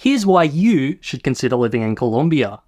Here's why you should consider living in Colombia.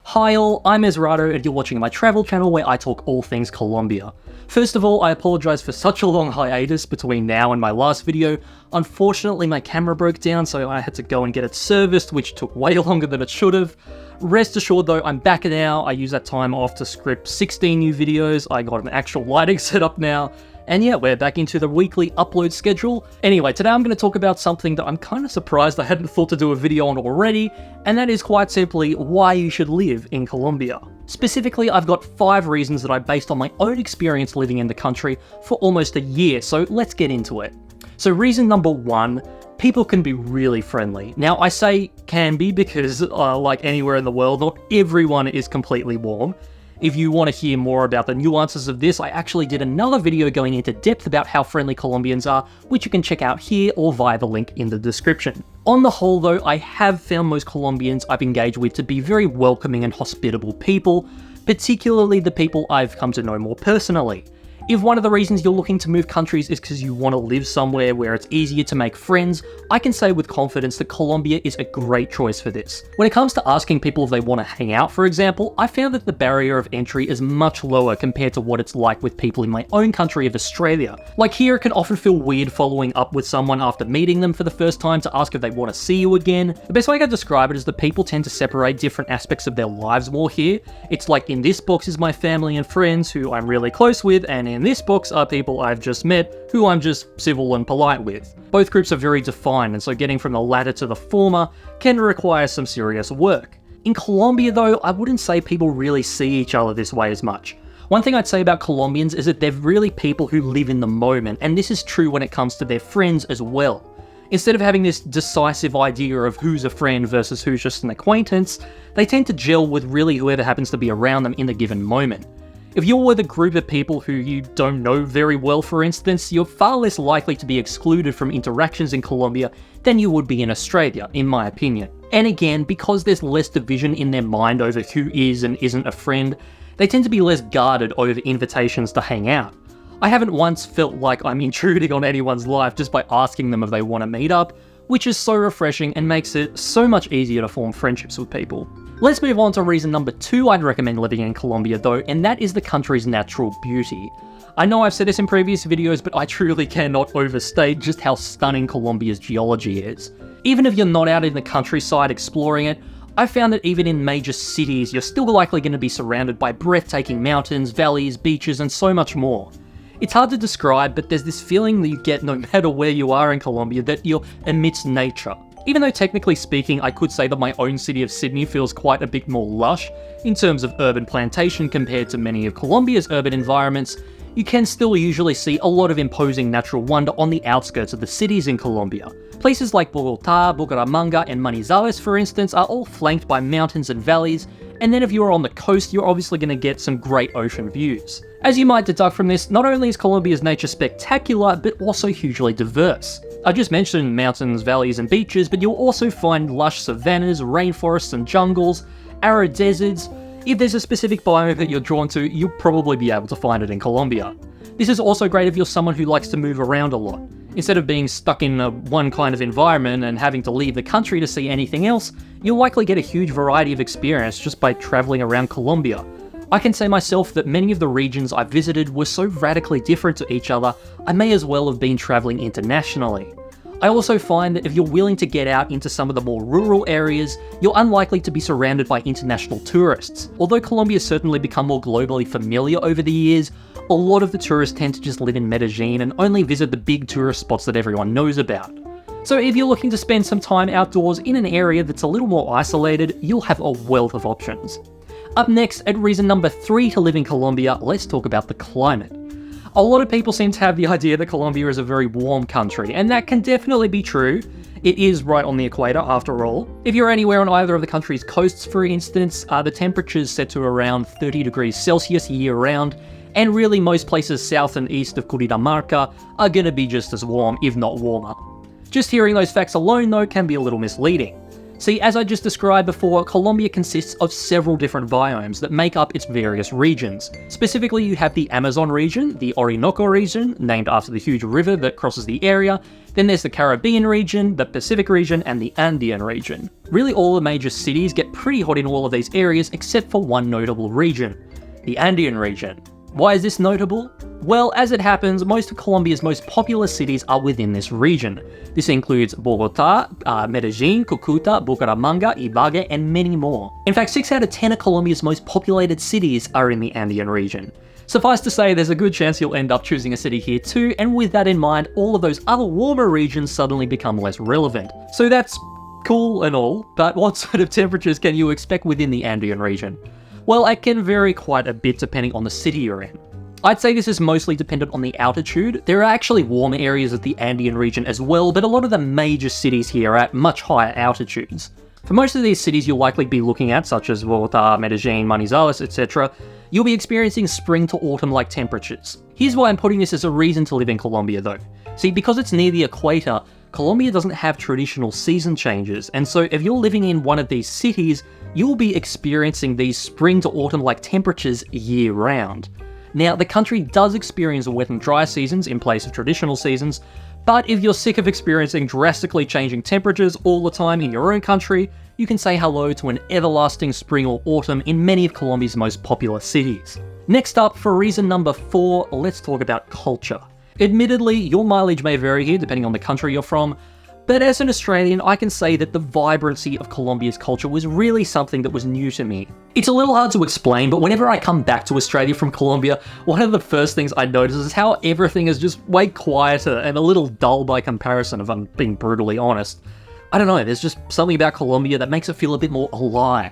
Hi all, I'm Ezrado and you're watching my travel channel where I talk all things Colombia. First of all, I apologise for such a long hiatus between now and my last video. Unfortunately, my camera broke down, so I had to go and get it serviced, which took way longer than it should have. Rest assured though, I'm back now. I used that time off to script 16 new videos. I got an actual lighting set up now. And yeah, we're back into the weekly upload schedule. Anyway, today I'm going to talk about something that I'm kind of surprised I hadn't thought to do a video on already, and that is quite simply why you should live in Colombia. Specifically, I've got 5 reasons that I based on my own experience living in the country for almost a year, so let's get into it. So reason number 1, people can be really friendly. Now I say can be because like anywhere in the world, not everyone is completely warm. If you want to hear more about the nuances of this, I actually did another video going into depth about how friendly Colombians are, which you can check out here or via the link in the description. On the whole though, I have found most Colombians I've engaged with to be very welcoming and hospitable people, particularly the people I've come to know more personally. If one of the reasons you're looking to move countries is because you want to live somewhere where it's easier to make friends, I can say with confidence that Colombia is a great choice for this. When it comes to asking people if they want to hang out, for example, I found that the barrier of entry is much lower compared to what it's like with people in my own country of Australia. Like here, it can often feel weird following up with someone after meeting them for the first time to ask if they want to see you again. The best way I can describe it is that people tend to separate different aspects of their lives more here. It's like in this box is my family and friends who I'm really close with, and in this box are people I've just met who I'm just civil and polite with. Both groups are very defined, and so getting from the latter to the former can require some serious work. In Colombia though, I wouldn't say people really see each other this way as much. One thing I'd say about Colombians is that they're really people who live in the moment, and this is true when it comes to their friends as well. Instead of having this decisive idea of who's a friend versus who's just an acquaintance, they tend to gel with really whoever happens to be around them in the given moment. If you're with a group of people who you don't know very well, for instance, you're far less likely to be excluded from interactions in Colombia than you would be in Australia, in my opinion. And again, because there's less division in their mind over who is and isn't a friend, they tend to be less guarded over invitations to hang out. I haven't once felt like I'm intruding on anyone's life just by asking them if they want to meet up, which is so refreshing and makes it so much easier to form friendships with people. Let's move on to reason number 2 I'd recommend living in Colombia though, and that is the country's natural beauty. I know I've said this in previous videos, but I truly cannot overstate just how stunning Colombia's geology is. Even if you're not out in the countryside exploring it, I've found that even in major cities, you're still likely going to be surrounded by breathtaking mountains, valleys, beaches, and so much more. It's hard to describe, but there's this feeling that you get no matter where you are in Colombia that you're amidst nature. Even though technically speaking, I could say that my own city of Sydney feels quite a bit more lush in terms of urban plantation compared to many of Colombia's urban environments, you can still usually see a lot of imposing natural wonder on the outskirts of the cities in Colombia. Places like Bogotá, Bucaramanga, and Manizales, for instance, are all flanked by mountains and valleys, and then if you're on the coast, you're obviously going to get some great ocean views. As you might deduct from this, not only is Colombia's nature spectacular, but also hugely diverse. I just mentioned mountains, valleys, and beaches, but you'll also find lush savannas, rainforests and jungles, arid deserts. If there's a specific biome that you're drawn to, you'll probably be able to find it in Colombia. This is also great if you're someone who likes to move around a lot. Instead of being stuck in one kind of environment and having to leave the country to see anything else, you'll likely get a huge variety of experience just by traveling around Colombia. I can say myself that many of the regions I visited were so radically different to each other, I may as well have been traveling internationally. I also find that if you're willing to get out into some of the more rural areas, you're unlikely to be surrounded by international tourists. Although Colombia's certainly become more globally familiar over the years, a lot of the tourists tend to just live in Medellin and only visit the big tourist spots that everyone knows about. So if you're looking to spend some time outdoors in an area that's a little more isolated, you'll have a wealth of options. Up next, at reason number 3 to live in Colombia, let's talk about the climate. A lot of people seem to have the idea that Colombia is a very warm country, and that can definitely be true. It is right on the equator after all. If you're anywhere on either of the country's coasts, for instance, the temperature's set to around 30 degrees Celsius year round, and really most places south and east of Cundinamarca are gonna be just as warm, if not warmer. Just hearing those facts alone though can be a little misleading. See, as I just described before, Colombia consists of several different biomes that make up its various regions. Specifically, you have the Amazon region, the Orinoco region, named after the huge river that crosses the area, then there's the Caribbean region, the Pacific region, and the Andean region. Really, all the major cities get pretty hot in all of these areas except for one notable region, the Andean region. Why is this notable? Well, as it happens, most of Colombia's most populous cities are within this region. This includes Bogota, Medellin, Cúcuta, Bucaramanga, Ibagué, and many more. In fact, 6 out of 10 of Colombia's most populated cities are in the Andean region. Suffice to say, there's a good chance you'll end up choosing a city here too, and with that in mind, all of those other warmer regions suddenly become less relevant. So that's cool and all, but what sort of temperatures can you expect within the Andean region? Well, it can vary quite a bit depending on the city you're in. I'd say this is mostly dependent on the altitude. There are actually warmer areas of the Andean region as well, but a lot of the major cities here are at much higher altitudes. For most of these cities you'll likely be looking at, such as Bogota, Medellin, Manizales, etc., you'll be experiencing spring to autumn-like temperatures. Here's why I'm putting this as a reason to live in Colombia though. See, because it's near the equator, Colombia doesn't have traditional season changes, and so if you're living in one of these cities, you'll be experiencing these spring to autumn-like temperatures year-round. Now, the country does experience wet and dry seasons in place of traditional seasons, but if you're sick of experiencing drastically changing temperatures all the time in your own country, you can say hello to an everlasting spring or autumn in many of Colombia's most popular cities. Next up, for reason number 4, let's talk about culture. Admittedly, your mileage may vary here depending on the country you're from, but as an Australian, I can say that the vibrancy of Colombia's culture was really something that was new to me. It's a little hard to explain, but whenever I come back to Australia from Colombia, one of the first things I notice is how everything is just way quieter and a little dull by comparison, if I'm being brutally honest. I don't know, there's just something about Colombia that makes it feel a bit more alive.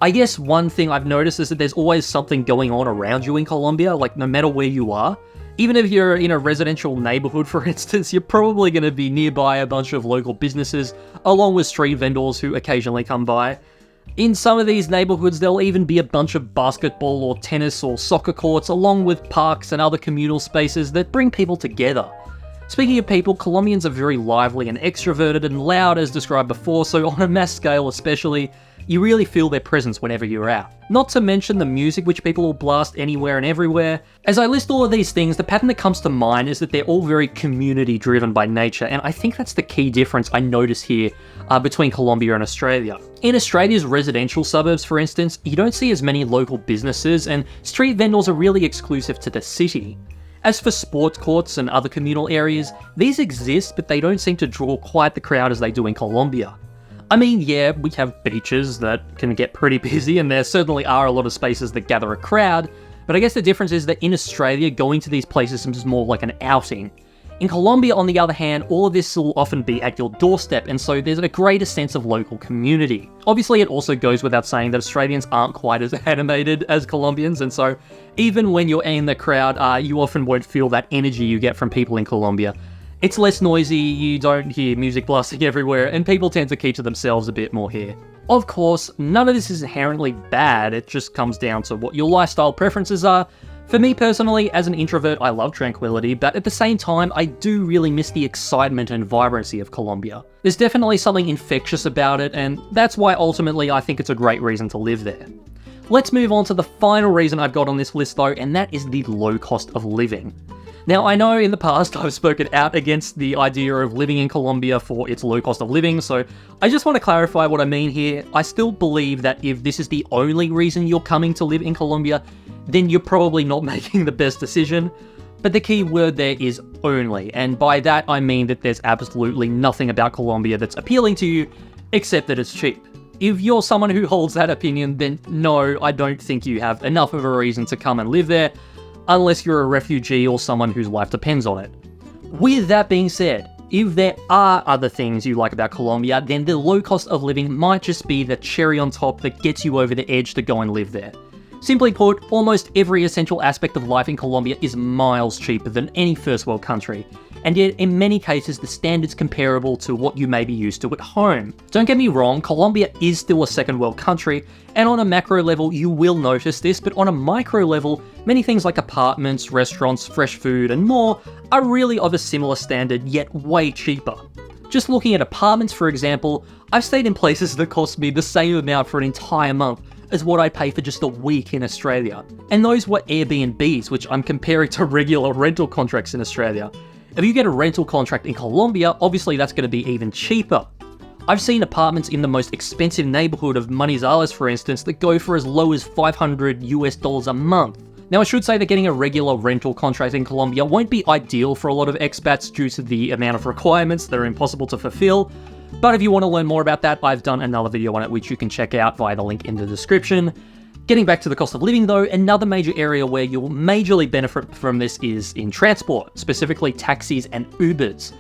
I guess one thing I've noticed is that there's always something going on around you in Colombia, like no matter where you are. Even if you're in a residential neighborhood, for instance, you're probably going to be nearby a bunch of local businesses, along with street vendors who occasionally come by. In some of these neighborhoods, there'll even be a bunch of basketball or tennis or soccer courts, along with parks and other communal spaces that bring people together. Speaking of people, Colombians are very lively and extroverted and loud as described before, so on a mass scale especially, you really feel their presence whenever you're out. Not to mention the music which people will blast anywhere and everywhere. As I list all of these things, the pattern that comes to mind is that they're all very community driven by nature, and I think that's the key difference I notice here between Colombia and Australia. In Australia's residential suburbs, for instance, you don't see as many local businesses, and street vendors are really exclusive to the city. As for sports courts and other communal areas, these exist, but they don't seem to draw quite the crowd as they do in Colombia. I mean, yeah, we have beaches that can get pretty busy, and there certainly are a lot of spaces that gather a crowd, but I guess the difference is that in Australia, going to these places seems more like an outing. In Colombia, on the other hand, all of this will often be at your doorstep, and so there's a greater sense of local community. Obviously, it also goes without saying that Australians aren't quite as animated as Colombians, and so even when you're in the crowd, you often won't feel that energy you get from people in Colombia. It's less noisy, you don't hear music blasting everywhere, and people tend to keep to themselves a bit more here. Of course, none of this is inherently bad, it just comes down to what your lifestyle preferences are. For me personally, as an introvert, I love tranquility, but at the same time, I do really miss the excitement and vibrancy of Colombia. There's definitely something infectious about it, and that's why ultimately I think it's a great reason to live there. Let's move on to the final reason I've got on this list though, and that is the low cost of living. Now, I know in the past I've spoken out against the idea of living in Colombia for its low cost of living, so I just want to clarify what I mean here. I still believe that if this is the only reason you're coming to live in Colombia, then you're probably not making the best decision. But the key word there is only, and by that I mean that there's absolutely nothing about Colombia that's appealing to you, except that it's cheap. If you're someone who holds that opinion, then no, I don't think you have enough of a reason to come and live there, unless you're a refugee or someone whose life depends on it. With that being said, if there are other things you like about Colombia, then the low cost of living might just be the cherry on top that gets you over the edge to go and live there. Simply put, almost every essential aspect of life in Colombia is miles cheaper than any first world country, and yet in many cases the standard's comparable to what you may be used to at home. Don't get me wrong, Colombia is still a second world country, and on a macro level you will notice this, but on a micro level, many things like apartments, restaurants, fresh food, and more are really of a similar standard, yet way cheaper. Just looking at apartments, for example, I've stayed in places that cost me the same amount for an entire month as what I pay for just a week in Australia. And those were Airbnbs, which I'm comparing to regular rental contracts in Australia. If you get a rental contract in Colombia, obviously that's going to be even cheaper. I've seen apartments in the most expensive neighborhood of Manizales, for instance, that go for as low as $500 a month. Now, I should say that getting a regular rental contract in Colombia won't be ideal for a lot of expats due to the amount of requirements that are impossible to fulfill, but if you want to learn more about that, I've done another video on it which you can check out via the link in the description. Getting back to the cost of living though, another major area where you'll majorly benefit from this is in transport, specifically taxis and Ubers.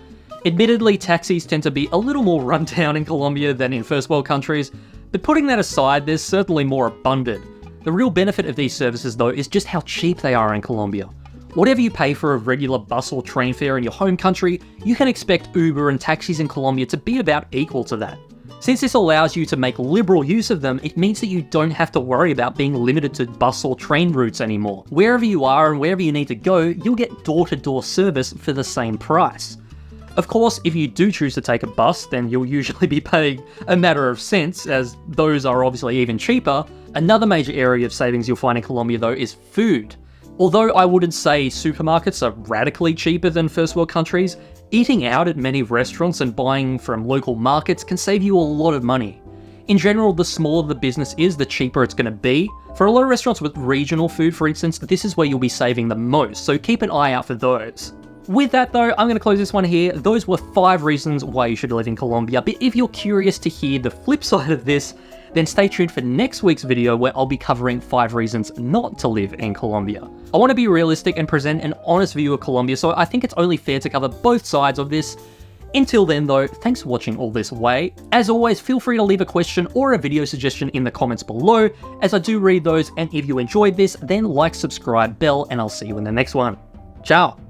Admittedly, taxis tend to be a little more rundown in Colombia than in first world countries, but putting that aside, there's certainly more abundant. The real benefit of these services though is just how cheap they are in Colombia. Whatever you pay for a regular bus or train fare in your home country, you can expect Uber and taxis in Colombia to be about equal to that. Since this allows you to make liberal use of them, it means that you don't have to worry about being limited to bus or train routes anymore. Wherever you are and wherever you need to go, you'll get door-to-door service for the same price. Of course, if you do choose to take a bus, then you'll usually be paying a matter of cents, as those are obviously even cheaper. Another major area of savings you'll find in Colombia though is food. Although I wouldn't say supermarkets are radically cheaper than first world countries, eating out at many restaurants and buying from local markets can save you a lot of money. In general, the smaller the business is, the cheaper it's going to be. For a lot of restaurants with regional food, for instance, this is where you'll be saving the most, so keep an eye out for those. With that though, I'm going to close this one here. Those were 5 reasons why you should live in Colombia, but if you're curious to hear the flip side of this, then stay tuned for next week's video where I'll be covering 5 reasons not to live in Colombia. I want to be realistic and present an honest view of Colombia, so I think it's only fair to cover both sides of this. Until then though, thanks for watching all this way. As always, feel free to leave a question or a video suggestion in the comments below, as I do read those, and if you enjoyed this, then like, subscribe, bell, and I'll see you in the next one. Ciao!